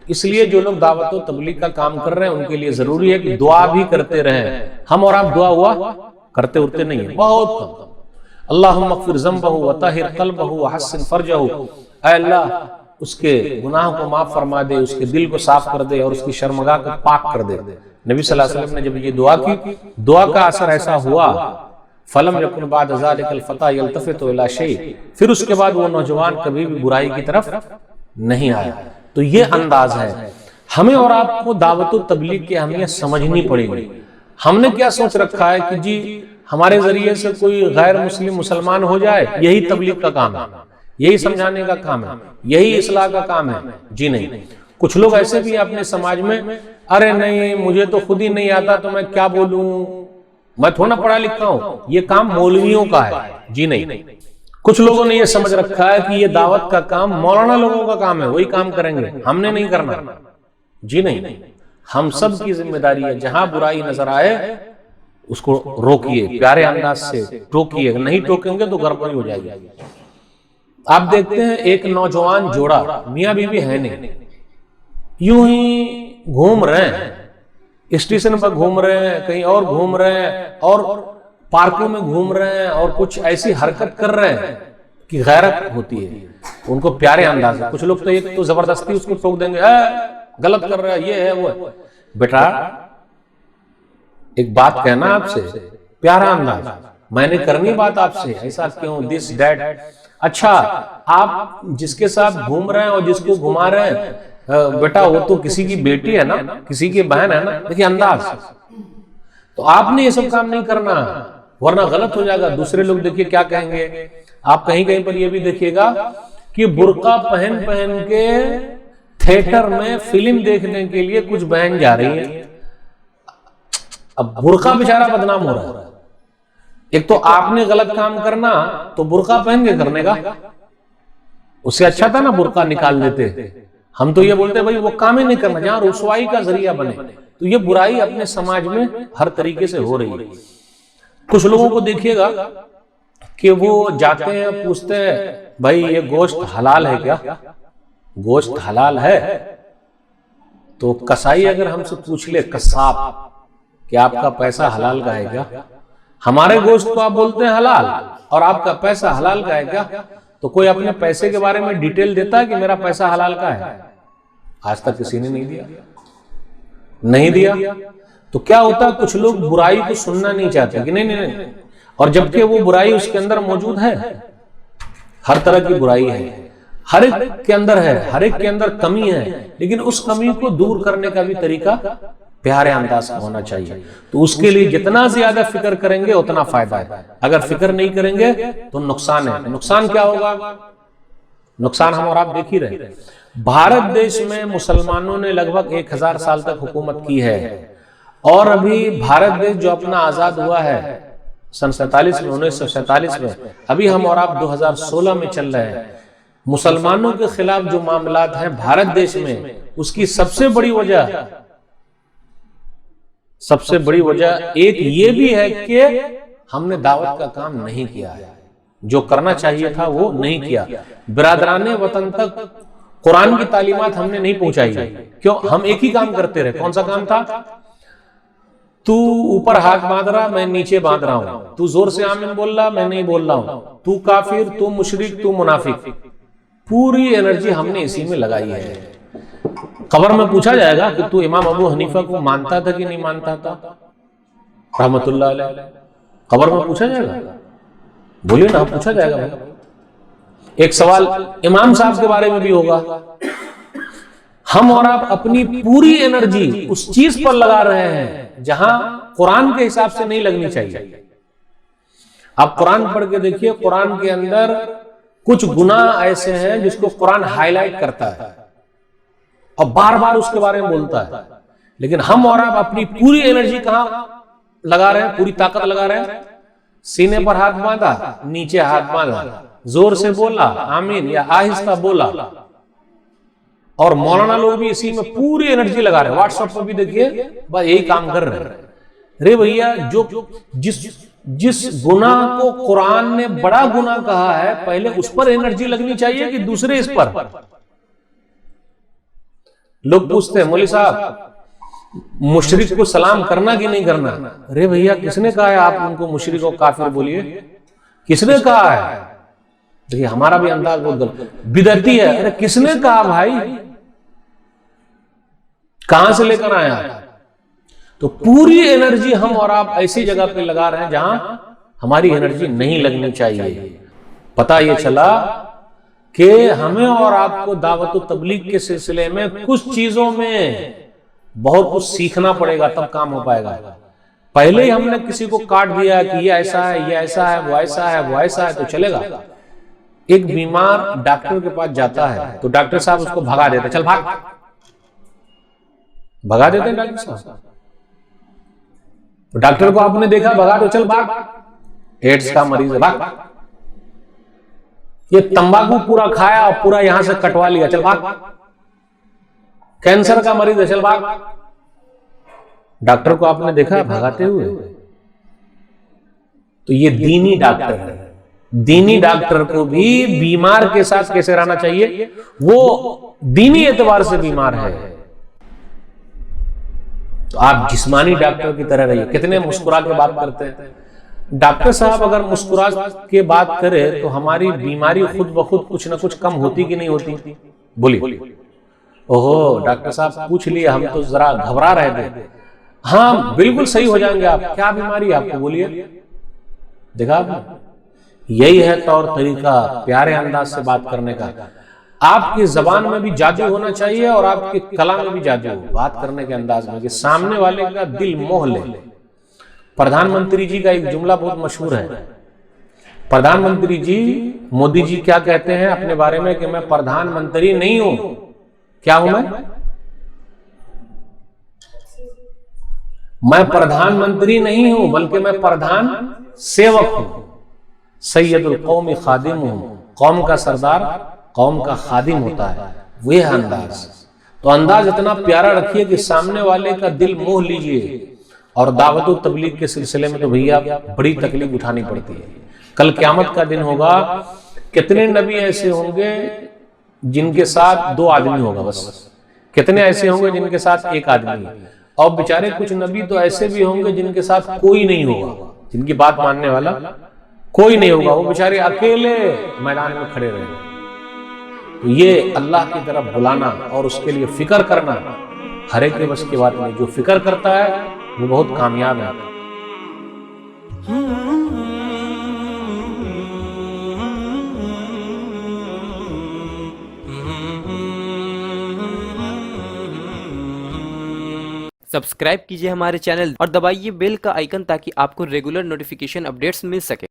इसलिए जो लोग दावत व तबलीग का काम कर रहे हैं उनके लिए जरूरी है कि दुआ भी करते रहें। हम और आप दुआ हुआ करते उरते नहीं है, बहुत कम। अल्लाहुम्मा ग़फ़िर ज़ंबहु व तहिर क़ल्बहु व हस्सिन फ़रजहु, ऐ अल्लाह उसके गुनाह को माफ फरमा दे, उसके दिल को साफ कर दे और उसकी शर्मगाह को पाक कर दे। नबी सल्लल्लाहु अलैहि वसल्लम ने जब ये दुआ की, दुआ का असर ऐसा हुआ, फलम यकुन बाद ज़ालिकल फ़ता यल्तफ़ितु इला शै, फिर उसके बाद वो नौजवान कभी भी बुराई की तरफ नहीं आया। तो ये अंदाज है। हमें और आपको दावत व तबलीग की अहमियत समझनी पड़ेगी। हमने क्या सोच रखा है कि जी हमारे जरिए से कोई गैर मुस्लिम मुसलमान हो जाए, यही तबलीग का काम है, यही समझाने का काम है, यही इस्लाह का काम है। जी नहीं। कुछ लोग ऐसे भी अपने समाज में, अरे नहीं मुझे तो खुद ही नहीं आता तो मैं क्या बोलूं, मैं थोड़ा पढ़ा लिखा हूं, ये काम मौलवियों का है। जी नहीं। कुछ लोगों ने ये समझ रखा है कि ये दावत का काम मौलाना लोगों का काम है, वही काम करेंगे, हमने नहीं करना। जी नहीं, हम सब की जिम्मेदारी है। जहां बुराई नजर आए उसको रोकिए, प्यारे अंदाज से टोकिए, नहीं टोकेंगे तो गड़बड़ी हो जाएगी। आप देखते हैं एक नौजवान जोड़ा, मियां बीवी है नहीं, यूं ही घूम रहे हैं, स्टेशन पर घूम रहे हैं, कहीं और घूम रहे हैं, और पार्कों में घूम रहे हैं, और कुछ ऐसी हरकत कर रहे हैं कि गैरत होती है उनको प्यारे अंदाज में। कुछ लोग तो एक तो जबरदस्ती उसको टोक देंगे, गलत कर रहा है, ये है वो है। बेटा एक बात कहना आपसे, प्यारा अंदाज, मैंने करनी बात आपसे, ऐसा क्यों, दिस डैट। अच्छा आप जिसके साथ घूम रहे हैं और जिसको घुमा रहे हैं, बेटा वो तो किसी की बेटी है ना, किसी की बहन है ना। देखिए अंदाज, तो आपने ये सब काम नहीं करना, वरना गलत हो जाएगा। दूसरे लोग देखिए क्या कहेंगे। आप कहीं कहीं पर ये भी देखिएगा कि बुर्का पहन पहन के थिएटर में फिल्म देखने के लिए कुछ बहन जा रही है। अब बुर्का बेचारा बदनाम हो रहा है। एक तो आपने गलत काम करना तो बुर्का पहन के करने का, उससे अच्छा था ना बुर्का निकाल लेते। हम तो ये बोलते भाई वो काम ही नहीं करना जहां रुसवाई का जरिया बने। तो ये बुराई अपने समाज में हर तरीके से हो रही है। कुछ लोगों को देखिएगा कि वो जाते हैं, पूछते हैं भाई ये गोश्त हलाल है क्या, गोश्त हलाल है? तो कसाई अगर हमसे पूछ ले, कसाब, कि आपका पैसा हलाल का है क्या, हमारे गोश्त को आप बोलते हैं हलाल और आपका पैसा हलाल का है क्या? तो कोई अपने पैसे के बारे में डिटेल देता है कि मेरा पैसा हलाल का है? आज तक किसी ने नहीं दिया, नहीं दिया। तो क्या होता, कुछ लोग बुराई को सुनना नहीं चाहते कि नहीं, और जबकि वो बुराई उसके अंदर मौजूद है। हर तरह की बुराई है, हर एक के अंदर है, हर एक के अंदर कमी है, लेकिन उस कमी को दूर करने का भी तरीका प्यारे अंदाज का होना चाहिए। तो उसके लिए जितना ज्यादा फिक्र करेंगे उतना फायदा है। अगर फिक्र नहीं करेंगे तो नुकसान है। नुकसान क्या होगा? नुकसान हम और आप देख ही रहे। भारत देश में मुसलमानों ने लगभग 1000 साल तक हुकूमत की है, और अभी भारत देश जो अपना आजाद हुआ है सन 1947 में, अभी हम और आप 2016 में चल रहे हैं। मुसलमानों के खिलाफ जो मामलात हैं भारत देश में, उसकी सबसे बड़ी वजह एक ये भी है कि हमने दावत का काम नहीं किया है। जो करना चाहिए था वो नहीं किया। बिरादराने वतन तक कुरान की तालीमात हमने नहीं पहुंचाई। क्यों? हम एक ही काम करते रहे। कौन सा काम था? तू ऊपर हाथ बांध रहा, मैं नीचे बांध रहा हूं। तू जोर से आमीन बोल रहा, मैं नहीं बोल रहा हूं। तू काफिर, तू मुशरिक, तू मुनाफिक। पूरी एनर्जी हमने इसी में लगाई है। कब्र में पूछा जाएगा कि तू इमाम अबू हनीफा को मानता था कि नहीं मानता था, रहमतुल्लाह अलैह। कब्र में पूछा जाएगा, बोलिए ना, पूछा जाएगा भाई। एक सवाल इमाम साहब के बारे में भी होगा। हम और आप अपनी पूरी एनर्जी उस चीज पर लगा रहे हैं जहां कुरान के हिसाब से नहीं लगनी चाहिए। आप कुरान पढ़ के देखिए, कुरान के अंदर कुछ गुनाह ऐसे हैं जिसको कुरान हाईलाइट करता है और बार बार उसके बारे में बोलता है। लेकिन हम और आप अपनी पूरी एनर्जी कहां लगा रहे हैं, पूरी ताकत लगा रहे हैं? सीने पर हाथ बांधा, नीचे हाथ बांधा, जोर से बोला आमीन या आहिस्ता बोला। और मौलाना लोग भी इसी में पूरी एनर्जी लगा रहे हैं। व्हाट्सएप पर भी देखिए बस यही काम कर रहे हैं। रे भैया, जो जिस गुनाह को कुरान ने बड़ा गुनाह कहा है, पहले उस पर एनर्जी लगनी चाहिए कि दूसरे इस पर? लोग पूछते हैं मौलवी साहब मुशरिक को सलाम करना कि नहीं करना? अरे भैया किसने कहा है आप उनको मुशरिक और काफिर बोलिए? किसने कहा है? देखिए हमारा भी अंदाज बहुत गलत, बिदअती है। अरे किसने कहा भाई? कहां से लेकर आया? तो पूरी एनर्जी हम और आप ऐसी जगह पे लगा रहे हैं जहां हमारी एनर्जी नहीं लगनी चाहिए। पता ये चला कि हमें और आपको दावत व तबलीग के सिलसिले में कुछ चीजों में बहुत कुछ सीखना पड़ेगा, तब काम हो पाएगा। पहले ही हमने किसी को काट दिया कि ये ऐसा है, ये ऐसा है, वो ऐसा है, वो ऐसा है, तो चलेगा। एक बीमार डॉक्टर के पास जाता है तो डॉक्टर साहब उसको भगा देते, चल भाग, भगा देते हैं डॉक्टर साहब। तो डॉक्टर को आपने देखा, भगा दो, चल भाग, एड्स का मरीज है, भाग। ये तंबाकू पूरा खाया और पूरा यहां से कटवा लिया, चल भाग। कैंसर का मरीज है, चल भाग। डॉक्टर को आपने देखा भगाते हुए? तो ये दीनी डॉक्टर है। दीनी डॉक्टर को भी बीमार के साथ कैसे रहना चाहिए? वो दीनी एतबार से बीमार है तो आप जिस्मानी डॉक्टर की तरह रहिए। कितने मुस्कुरा के बात करते हैं। डॉक्टर साहब अगर मुस्कुरा के बात करे तो हमारी बीमारी खुद ब खुद कुछ ना कुछ कम होती कि नहीं होती? बोलिए। ओहो डॉक्टर साहब पूछ लिया, हम तो जरा घबरा रहे थे। हाँ बिल्कुल सही हो जाएंगे आप। क्या बीमारी है आपको, बोलिए। देखा यही है तौर तरीका प्यारे अंदाज से बात करने का। आपकी जबान में भी जादू होना चाहिए और आपके कला में भी जादू हो, बात करने के अंदाज में, कि सामने वाले का दिल मोह ले। प्रधानमंत्री जी का एक जुमला बहुत मशहूर है। प्रधानमंत्री जी, मोदी जी क्या कहते हैं अपने बारे में कि मैं प्रधानमंत्री नहीं हूं। क्या हूं मैं प्रधानमंत्री नहीं हूं, बल्कि मैं प्रधान सेवक हूं। सैयदुल कौम खादिम हूं। कौम का सरदार कौम का खादिम होता है। वह अंदाज, तो अंदाज इतना प्यारा रखिए कि सामने वाले का दिल मोह लीजिए। और दावत व तबलीग के सिलसिले में तो भैया बड़ी तकलीफ उठानी पड़ती है। कल क़यामत का दिन होगा, कितने नबी ऐसे होंगे जिनके साथ 2 आदमी होगा बस। कितने ऐसे होंगे जिनके साथ 1 आदमी, और बेचारे कुछ नबी तो ऐसे भी होंगे जिनके साथ कोई नहीं होगा, जिनकी बात मानने वाला कोई नहीं होगा। वो बेचारे अकेले मैदान में खड़े रहेंगे। तो ये अल्लाह की तरफ बुलाना और उसके लिए फिक्र करना हर एक के बस की बात नहीं। जो फिक्र करता है वो बहुत कामयाब है। सब्सक्राइब कीजिए हमारे चैनल और दबाइए बेल का आइकन ताकि आपको रेगुलर नोटिफिकेशन अपडेट्स मिल सके।